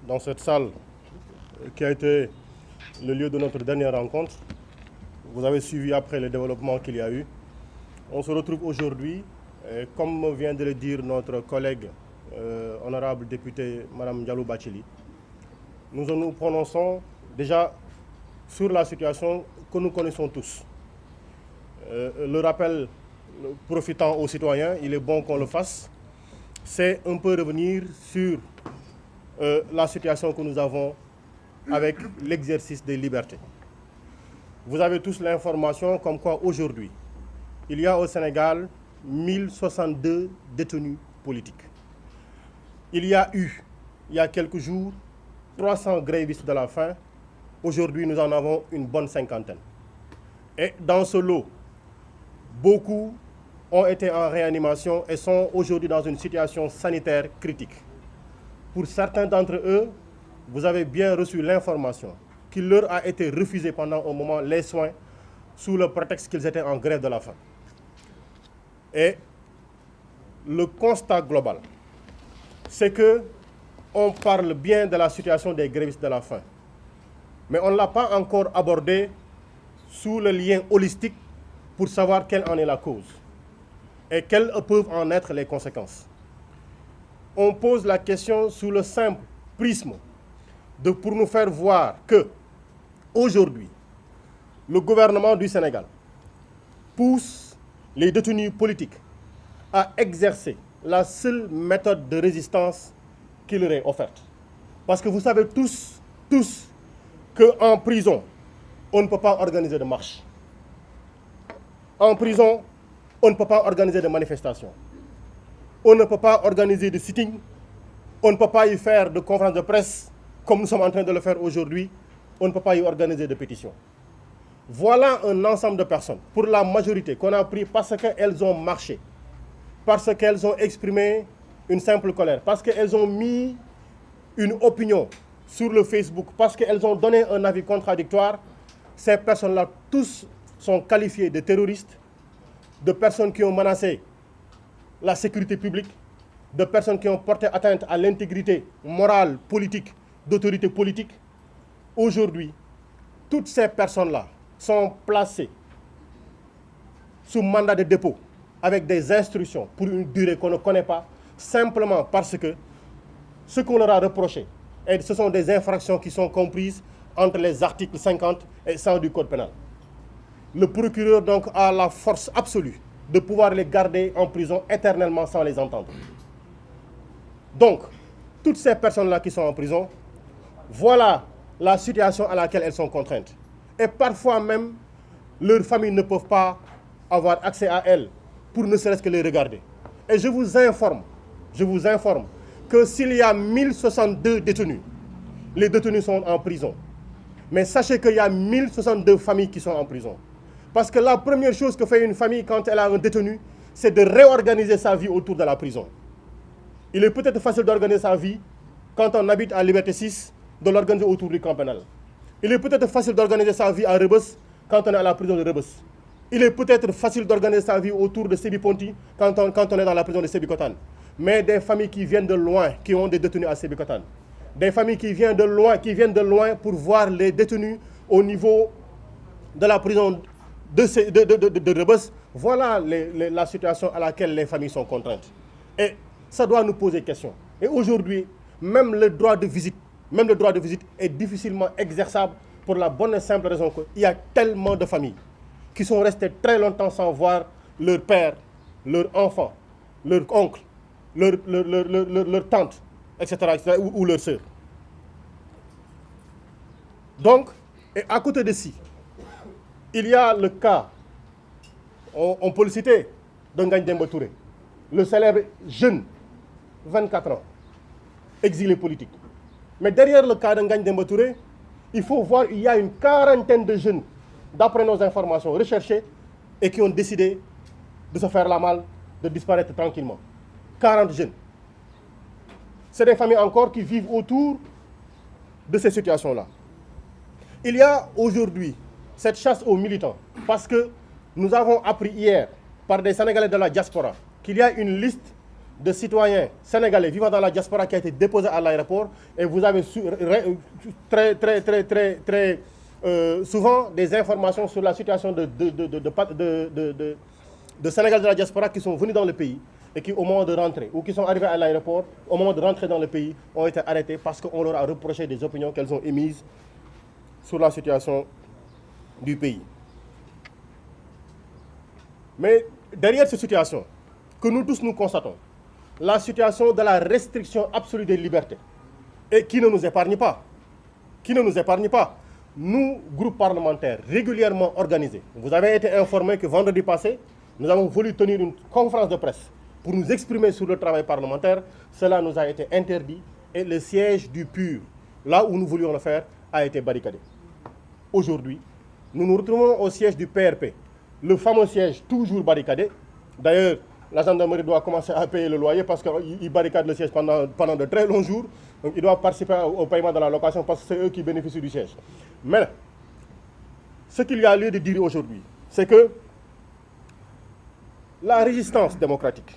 Dans cette salle qui a été le lieu de notre dernière rencontre, vous avez suivi après les développements qu'il y a eu. On se retrouve aujourd'hui, comme vient de le dire notre collègue honorable député Mme Diallo Bathily. Nous nous prononçons déjà sur la situation que nous connaissons tous. Le rappel profitant aux citoyens, il est bon qu'on le fasse, c'est un peu revenir sur la situation que nous avons avec l'exercice des libertés. Vous avez tous l'information comme quoi aujourd'hui, il y a au Sénégal 1062 détenus politiques. Il y a eu, il y a quelques jours, 300 grévistes de la faim. Aujourd'hui, nous en avons une bonne cinquantaine. Et dans ce lot, beaucoup ont été en réanimation et sont aujourd'hui dans une situation sanitaire critique. Pour certains d'entre eux, vous avez bien reçu l'information qu'il leur a été refusé pendant un moment les soins sous le prétexte qu'ils étaient en grève de la faim. Et le constat global, c'est qu'on parle bien de la situation des grévistes de la faim, mais on ne l'a pas encore abordé sous le lien holistique pour savoir quelle en est la cause et quelles peuvent en être les conséquences. On pose la question sous le simple prisme pour nous faire voir que, aujourd'hui, le gouvernement du Sénégal pousse les détenus politiques à exercer la seule méthode de résistance qui leur est offerte. Parce que vous savez tous qu'en prison, on ne peut pas organiser de marche. En prison, on ne peut pas organiser de manifestations. On ne peut pas organiser de sitting. On ne peut pas y faire de conférences de presse comme nous sommes en train de le faire aujourd'hui. On ne peut pas y organiser de pétitions. Voilà un ensemble de personnes, pour la majorité, qu'on a pris parce qu'elles ont marché, parce qu'elles ont exprimé une simple colère, parce qu'elles ont mis une opinion sur le Facebook, parce qu'elles ont donné un avis contradictoire. Ces personnes-là, tous sont qualifiées de terroristes, de personnes qui ont menacé la sécurité publique, de personnes qui ont porté atteinte à l'intégrité morale, politique, d'autorité politique. Aujourd'hui, toutes ces personnes-là sont placées sous mandat de dépôt avec des instructions pour une durée qu'on ne connaît pas, simplement parce que ce qu'on leur a reproché, et ce sont des infractions qui sont comprises entre les articles 50 et 100 du Code pénal. Le procureur donc a la force absolue de pouvoir les garder en prison éternellement sans les entendre. Donc, toutes ces personnes-là qui sont en prison, voilà la situation à laquelle elles sont contraintes. Et parfois même, leurs familles ne peuvent pas avoir accès à elles pour ne serait-ce que les regarder. Et je vous informe que s'il y a 1062 détenus, les détenus sont en prison. Mais sachez qu'il y a 1062 familles qui sont en prison. Parce que la première chose que fait une famille quand elle a un détenu, c'est de réorganiser sa vie autour de la prison. Il est peut-être facile d'organiser sa vie quand on habite à Liberté 6, de l'organiser autour du camp pénal. Il est peut-être facile d'organiser sa vie à Rebeuss quand on est à la prison de Rebeuss. Il est peut-être facile d'organiser sa vie autour de Sébi Ponti quand on est dans la prison de Sébikotane. Mais des familles qui viennent de loin, qui ont des détenus à Sébikotane, des familles qui viennent de loin pour voir les détenus au niveau de la prison de Rebeuss, voilà la situation à laquelle les familles sont contraintes. Et ça doit nous poser question. Et aujourd'hui, même le droit de visite est difficilement exerçable pour la bonne et simple raison qu'il y a tellement de familles qui sont restées très longtemps sans voir leur père, leur enfant, leur oncle, leur tante, etc. ou leur sœur. Donc, et à côté de ci, il y a le cas, on peut le citer, de Ngagne Demba Touré, le célèbre jeune, 24 ans, exilé politique. Mais derrière le cas de Ngagne Demba Touré, il faut voir qu'il y a une quarantaine de jeunes, d'après nos informations recherchées, et qui ont décidé de se faire la malle, de disparaître tranquillement. 40 jeunes. C'est des familles encore qui vivent autour de ces situations-là. Il y a aujourd'hui cette chasse aux militants, parce que nous avons appris hier par des Sénégalais de la diaspora qu'il y a une liste de citoyens sénégalais vivant dans la diaspora qui a été déposé à l'aéroport et vous avez très souvent des informations sur la situation de Sénégalais de la diaspora qui sont venus dans le pays et qui au moment de rentrer ou qui sont arrivés à l'aéroport au moment de rentrer dans le pays ont été arrêtés parce qu'on leur a reproché des opinions qu'elles ont émises sur la situation du pays. Mais derrière cette situation que nous tous nous constatons, la situation de la restriction absolue des libertés et qui ne nous épargne pas. Qui ne nous épargne pas. Nous, groupes parlementaires régulièrement organisés, vous avez été informés que vendredi passé, nous avons voulu tenir une conférence de presse pour nous exprimer sur le travail parlementaire. Cela nous a été interdit et le siège du PUR, là où nous voulions le faire, a été barricadé. Aujourd'hui, nous nous retrouvons au siège du PRP, le fameux siège toujours barricadé. D'ailleurs, la gendarmerie doit commencer à payer le loyer parce qu'ils barricadent le siège pendant de très longs jours. Donc ils doivent participer au paiement de la location parce que c'est eux qui bénéficient du siège. Mais ce qu'il y a lieu de dire aujourd'hui, c'est que la résistance démocratique,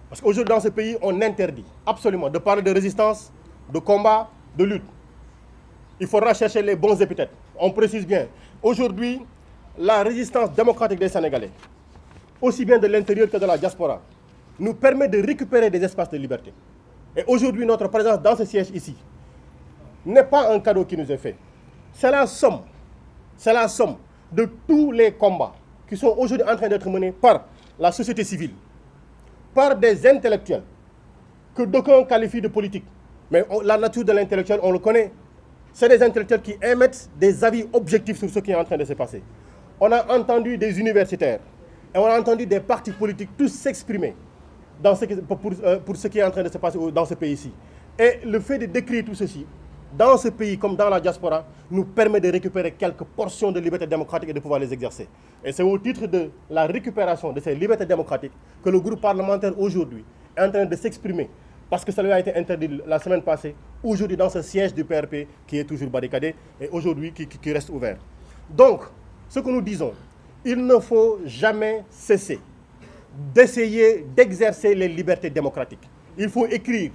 parce qu'aujourd'hui dans ce pays, on interdit absolument de parler de résistance, de combat, de lutte. Il faudra chercher les bons épithètes. On précise bien, aujourd'hui, la résistance démocratique des Sénégalais, aussi bien de l'intérieur que de la diaspora, nous permet de récupérer des espaces de liberté. Et aujourd'hui, notre présence dans ce siège ici n'est pas un cadeau qui nous est fait. C'est la somme de tous les combats qui sont aujourd'hui en train d'être menés par la société civile, par des intellectuels que d'aucuns qualifient de politiques. Mais la nature de l'intellectuel, on le connaît. C'est des intellectuels qui émettent des avis objectifs sur ce qui est en train de se passer. On a entendu des universitaires et on a entendu des partis politiques tous s'exprimer pour ce qui est en train de se passer dans ce pays-ci. Et le fait de décrire tout ceci, dans ce pays comme dans la diaspora, nous permet de récupérer quelques portions de liberté démocratique et de pouvoir les exercer. Et c'est au titre de la récupération de ces libertés démocratiques que le groupe parlementaire aujourd'hui est en train de s'exprimer. Parce que ça lui a été interdit la semaine passée, aujourd'hui dans ce siège du PRP qui est toujours barricadé et aujourd'hui qui reste ouvert. Donc, ce que nous disons, il ne faut jamais cesser d'essayer d'exercer les libertés démocratiques. Il faut écrire,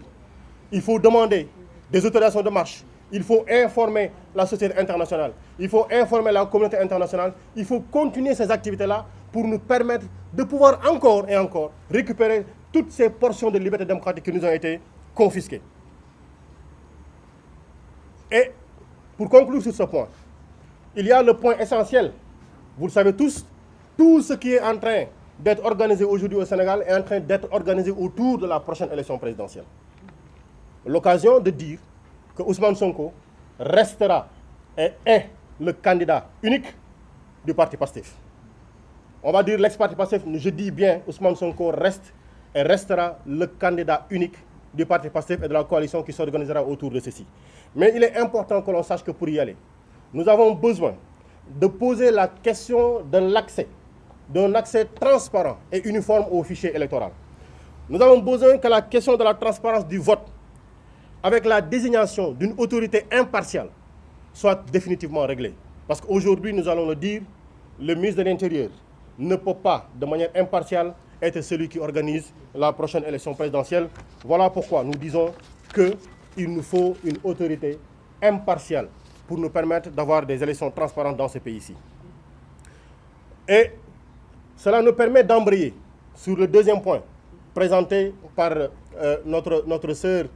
il faut demander des autorisations de marche, il faut informer la société internationale, il faut informer la communauté internationale, il faut continuer ces activités-là pour nous permettre de pouvoir encore et encore récupérer toutes ces portions de liberté démocratique qui nous ont été confisquées. Et pour conclure sur ce point, il y a le point essentiel. Vous le savez tous, tout ce qui est en train d'être organisé aujourd'hui au Sénégal est en train d'être organisé autour de la prochaine élection présidentielle. L'occasion de dire que Ousmane Sonko restera et est le candidat unique du parti PASTEF. On va dire l'ex-parti PASTEF, je dis bien Ousmane Sonko reste et restera le candidat unique du parti PASTEF et de la coalition qui s'organisera autour de ceci. Mais il est important que l'on sache que pour y aller, nous avons besoin de poser la question de l'accès, d'un accès transparent et uniforme au fichier électoral. Nous avons besoin que la question de la transparence du vote, avec la désignation d'une autorité impartiale, soit définitivement réglée. Parce qu'aujourd'hui, nous allons le dire, le ministre de l'Intérieur ne peut pas, de manière impartiale, être celui qui organise la prochaine élection présidentielle. Voilà pourquoi nous disons qu'il nous faut une autorité impartiale pour nous permettre d'avoir des élections transparentes dans ce pays-ci. Et cela nous permet d'embrayer sur le deuxième point présenté par notre sœur,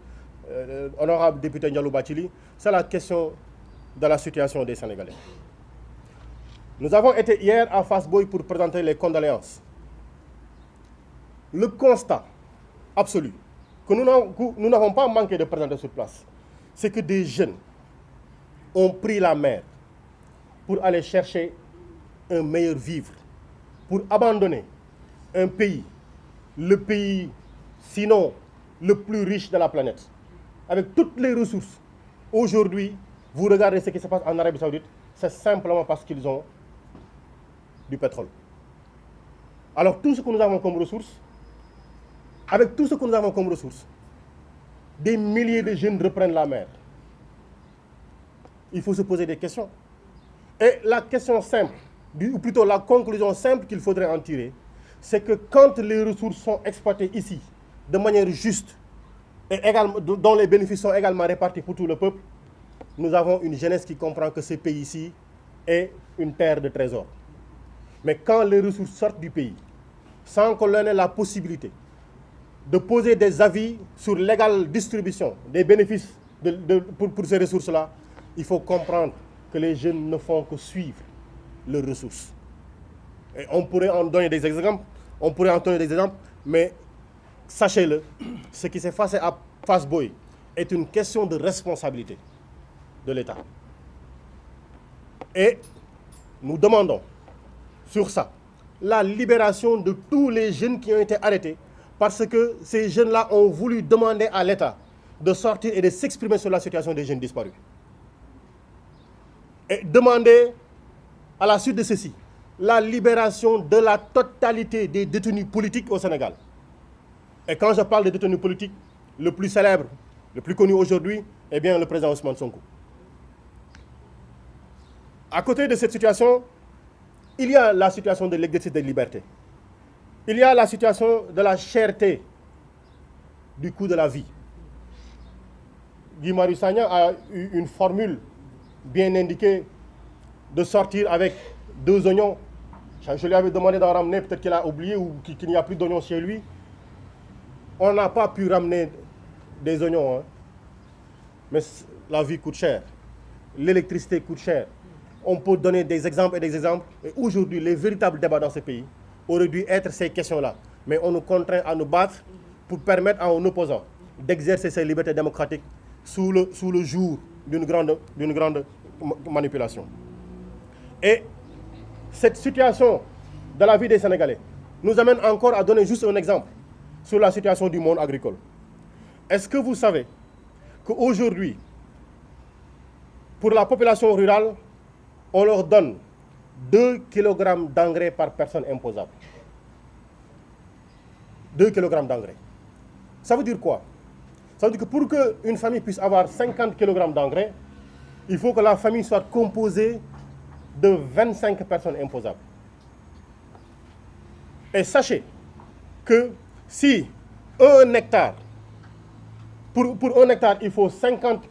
honorable député Ndiallo Bathily, c'est la question de la situation des Sénégalais. Nous avons été hier à Fass Boye pour présenter les condoléances. Le constat absolu que nous n'avons pas manqué de présenter sur place, c'est que des jeunes ont pris la mer pour aller chercher un meilleur vivre, pour abandonner un pays, le pays sinon le plus riche de la planète, avec toutes les ressources. Aujourd'hui, vous regardez ce qui se passe en Arabie Saoudite, c'est simplement parce qu'ils ont du pétrole. Alors tout ce que nous avons comme ressources, avec tout ce que nous avons comme ressources, des milliers de jeunes reprennent la mer. Il faut se poser des questions. Et la question simple, ou plutôt la conclusion simple qu'il faudrait en tirer, c'est que quand les ressources sont exploitées ici, de manière juste et également, dont les bénéfices sont également répartis pour tout le peuple, nous avons une jeunesse qui comprend que ce pays-ci est une terre de trésors. Mais quand les ressources sortent du pays, sans qu'on leur ait la possibilité de poser des avis sur l'égale distribution des bénéfices pour ces ressources-là, il faut comprendre que les jeunes ne font que suivre leurs ressources. Et on pourrait en donner des exemples, mais sachez-le, ce qui s'est passé à Fass Boye est une question de responsabilité de l'État. Et nous demandons sur ça la libération de tous les jeunes qui ont été arrêtés parce que ces jeunes-là ont voulu demander à l'État de sortir et de s'exprimer sur la situation des jeunes disparus. Et demander à la suite de ceci la libération de la totalité des détenus politiques au Sénégal. Et quand je parle de détenus politiques, le plus célèbre, le plus connu aujourd'hui, est bien le président Ousmane Sonko. À côté de cette situation, il y a la situation de l'exercice des libertés. Il y a la situation de la cherté du coût de la vie. Guy Marius Sagna a eu une formule bien indiquée de sortir avec 2 oignons. Je lui avais demandé d'en ramener, peut-être qu'il a oublié ou qu'il n'y a plus d'oignons chez lui. On n'a pas pu ramener des oignons, hein. Mais la vie coûte cher, l'électricité coûte cher. On peut donner des exemples et des exemples. Et aujourd'hui, les véritables débats dans ce pays auraient dû être ces questions-là. Mais on nous contraint à nous battre pour permettre à un opposant d'exercer ses libertés démocratiques sous le jour d'une grande manipulation. Et cette situation de la vie des Sénégalais nous amène encore à donner juste un exemple sur la situation du monde agricole. Est-ce que vous savez qu'aujourd'hui, pour la population rurale, on leur donne 2 kg d'engrais par personne imposable. 2 kg d'engrais. Ça veut dire quoi? Ça veut dire que pour qu'une famille puisse avoir 50 kg d'engrais, il faut que la famille soit composée de 25 personnes imposables. Et sachez que si un hectare, pour un hectare, il faut 150